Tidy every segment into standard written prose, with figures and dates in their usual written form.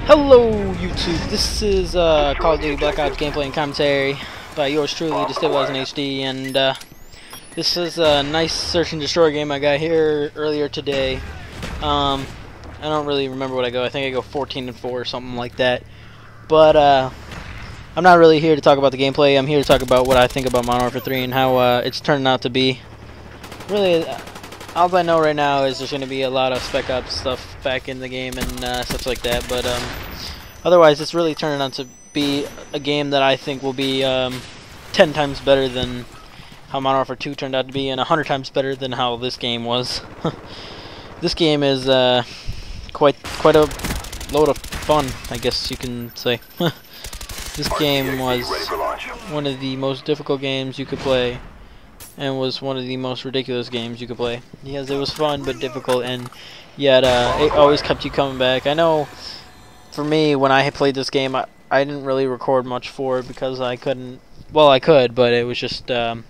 Hello YouTube, this is Call of Duty Black Ops gameplay and commentary by yours truly, Distilled in HD, and this is a nice search and destroy game I got here earlier today. I don't really remember what I go. I think I go 14-4 or something like that. But I'm not really here to talk about the gameplay. I'm here to talk about what I think about Modern Warfare 3 and how it's turned out to be. Really, all I know right now is there's going to be a lot of Spec Ops stuff back in the game and such like that. But otherwise, it's really turning out to be a game that I think will be 10 times better than how Modern Warfare 2 turned out to be, and 100 times better than how this game was. This game is quite a load of fun, I guess you can say. This game was one of the most difficult games you could play, and was one of the most ridiculous games you could play. Yes, it was fun but difficult, and yet it always kept you coming back. I know, for me, when I had played this game, I didn't really record much for it because I couldn't. Well, I could, but it was just I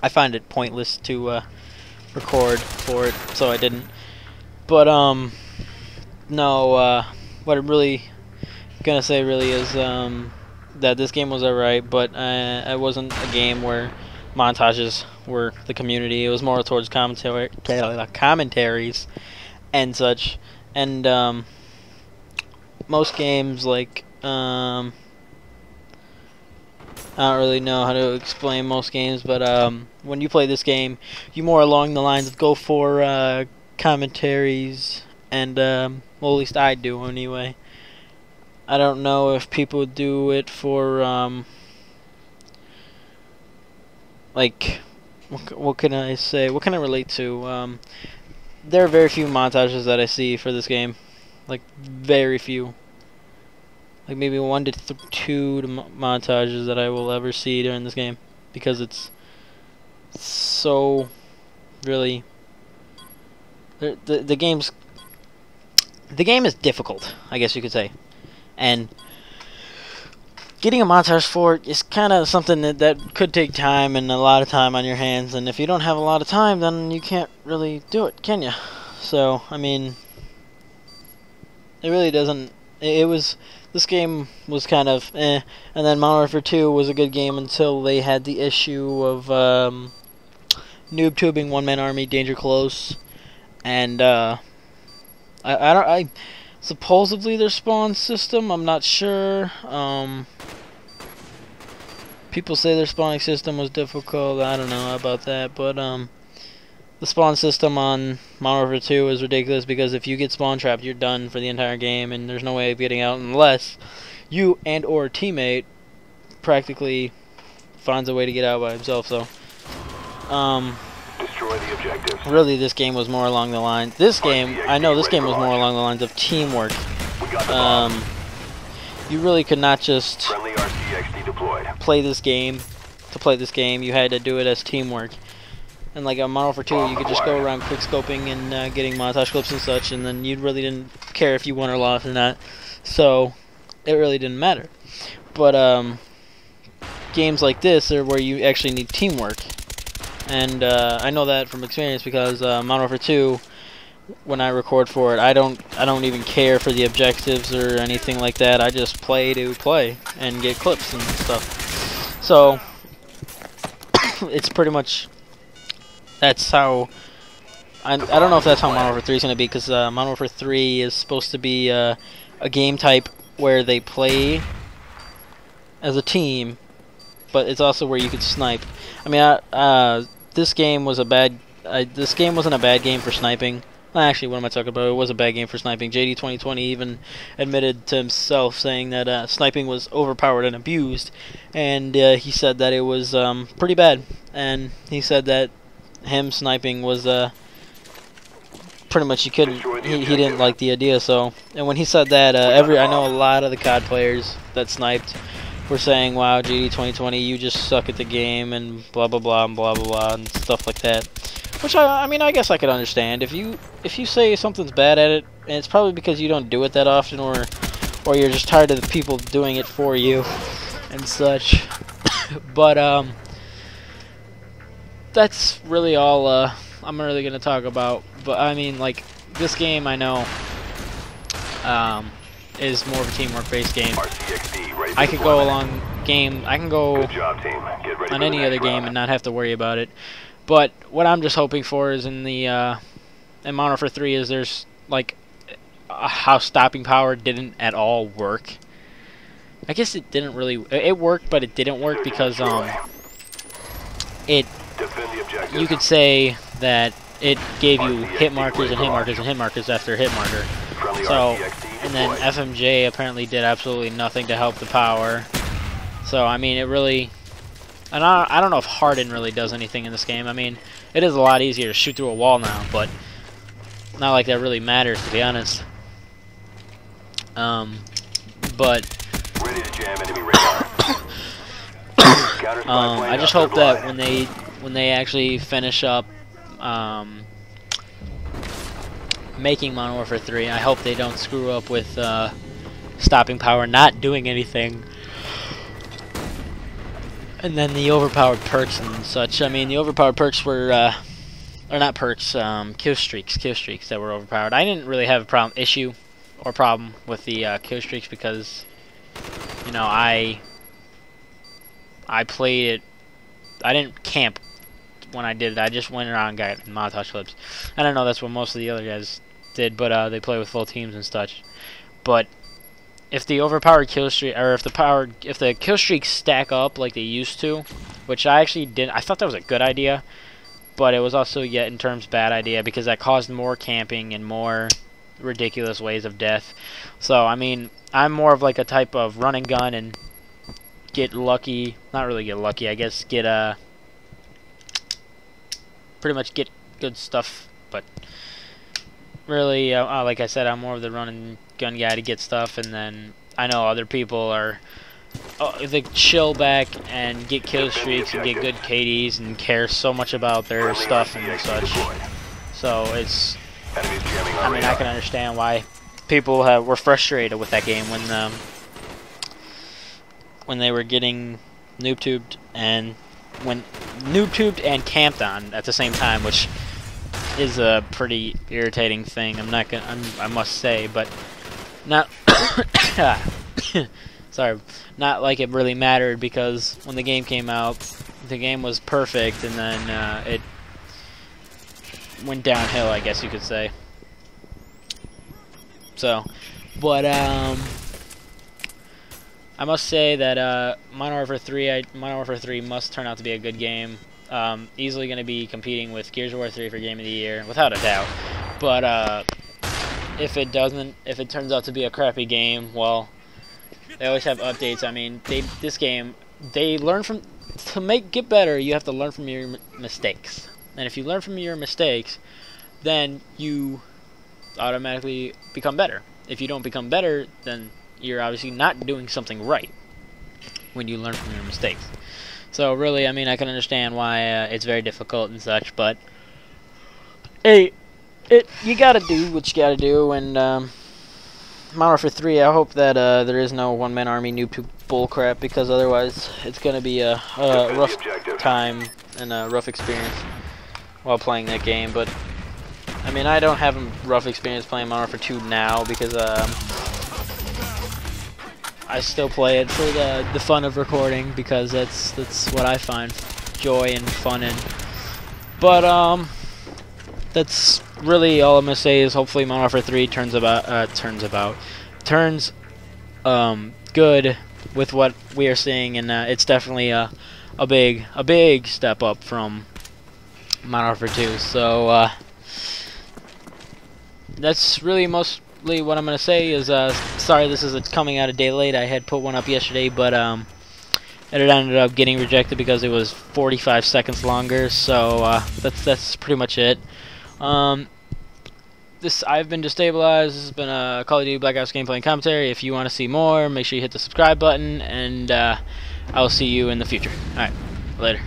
find it pointless to record for it, so I didn't. But no, what I'm really gonna say really is that this game was alright, but it wasn't a game where montages were the community. It was more towards commentaries and such. And most games, like I don't really know how to explain most games, but when you play this game, you more along the lines of go for commentaries, and well, at least I do anyway. I don't know if people do it for like, what can I say? What can I relate to? There are very few montages that I see for this game, like very few. Like maybe 1 to 2 montages that I will ever see during this game, because it's so really the game is difficult, I guess you could say, and getting a montage for it is kind of something that could take time and a lot of time on your hands, and if you don't have a lot of time, then you can't really do it, can you? So I mean, it really doesn't. This game was kind of and then Modern Warfare 2 was a good game until they had the issue of noob tubing, one-man army, danger close, and I supposedly their spawn system, I'm not sure. People say their spawning system was difficult. I don't know about that, but the spawn system on Modern Warfare 2 is ridiculous, because if you get spawn trapped, you're done for the entire game, and there's no way of getting out unless you and or teammate practically finds a way to get out by himself. So destroy the objective. Really, this game was more along the lines. I know this game was more along the lines of teamwork. You really could not just play this game to play this game. You had to do it as teamwork. And like on Modern Warfare 2, you could just go around quick scoping and getting montage clips and such, and then you really didn't care if you won or lost or not. So it really didn't matter. But games like this are where you actually need teamwork. And I know that from experience, because Modern Warfare 2, when I record for it, I don't even care for the objectives or anything like that. I just play to play and get clips and stuff. So it's pretty much, that's how I don't know if that's how Modern Warfare 3 is going to be, because Modern Warfare 3 is supposed to be a game type where they play as a team, but it's also where you could snipe. I mean, this game was this game wasn't a bad game for sniping. Actually, what am I talking about? It was a bad game for sniping. JD 2020 even admitted to himself, saying that sniping was overpowered and abused, and he said that it was pretty bad. And he said that him sniping was pretty much he didn't like the idea. So, and when he said that, I know a lot of the COD players that sniped were saying, "Wow, JD 2020, you just suck at the game," and blah blah blah and blah blah blah and stuff like that. Which I mean, I guess I could understand. If you say something's bad at it, and it's probably because you don't do it that often, or you're just tired of the people doing it for you and such. But that's really all I'm really gonna talk about. But I mean, like, this game, I know is more of a teamwork based game. I could go along game. I can go on any other game and not have to worry about it. But what I'm just hoping for is in the in Modern Warfare 3 is there's like how stopping power didn't at all work. I guess it didn't really. It worked, but it didn't work because you could say that it gave you hit markers and hit markers and hit markers after hit marker. So, and then FMJ apparently did absolutely nothing to help the power. So, I mean, it really... And I don't know if Harden really does anything in this game. I mean, it is a lot easier to shoot through a wall now, but not like that really matters, to be honest. But... I just hope that when they actually finish up making Modern Warfare 3, I hope they don't screw up with stopping power, not doing anything, and then the overpowered perks and such. I mean, the overpowered perks were, or not perks, kill streaks that were overpowered. I didn't really have a issue with the kill streaks because, you know, I played it. I didn't camp when I did it. I just went around and got montage clips. I don't know, that's what most of the other guys did, but they play with full teams and such. But if the overpowered kill streak, or if the kill streaks stack up like they used to, which I actually didn't, I thought that was a good idea, but it was also yet in terms bad idea because that caused more camping and more ridiculous ways of death. So I mean, I'm more of like a type of run and gun and get lucky, not really get lucky, I guess get pretty much get good stuff, but really, like I said, I'm more of the run and gun guy to get stuff, and then I know other people are they chill back and get kill streaks and get good KDs and care so much about their stuff and such. So it's, I mean, I can understand why people were frustrated with that game when they were getting noob-tubed and camped on at the same time, which is a pretty irritating thing. I must say, but not sorry, not like it really mattered, because when the game came out, the game was perfect, and then it went downhill, I guess you could say. So, but I must say that Modern Warfare 3 must turn out to be a good game. Easily going to be competing with Gears of War 3 for Game of the Year, without a doubt. But if it turns out to be a crappy game, well, they always have updates. I mean, this game, they learn from, get better, you have to learn from your mistakes. And if you learn from your mistakes, then you automatically become better. If you don't become better, then you're obviously not doing something right when you learn from your mistakes. So really, I mean, I can understand why it's very difficult and such, but hey, you gotta do what you gotta do. And Modern Warfare 3, I hope that there is no one-man army noob bullcrap, because otherwise it's gonna be a rough time and a rough experience while playing that game. But I mean, I don't have a rough experience playing Modern Warfare 2 now, because I still play it for the fun of recording, because that's what I find joy and fun in. But that's really all I'm gonna say. Is hopefully Modern Warfare 3 turns good with what we are seeing, and it's definitely a big step up from Modern Warfare 2. So that's really mostly what I'm gonna say. Is sorry this is coming out a day late. I had put one up yesterday, but it ended up getting rejected because it was 45 seconds longer. So that's pretty much it. I've been Destabilized. This has been a Call of Duty Black Ops gameplay and commentary. If you want to see more, make sure you hit the subscribe button, and I will see you in the future. Alright, later.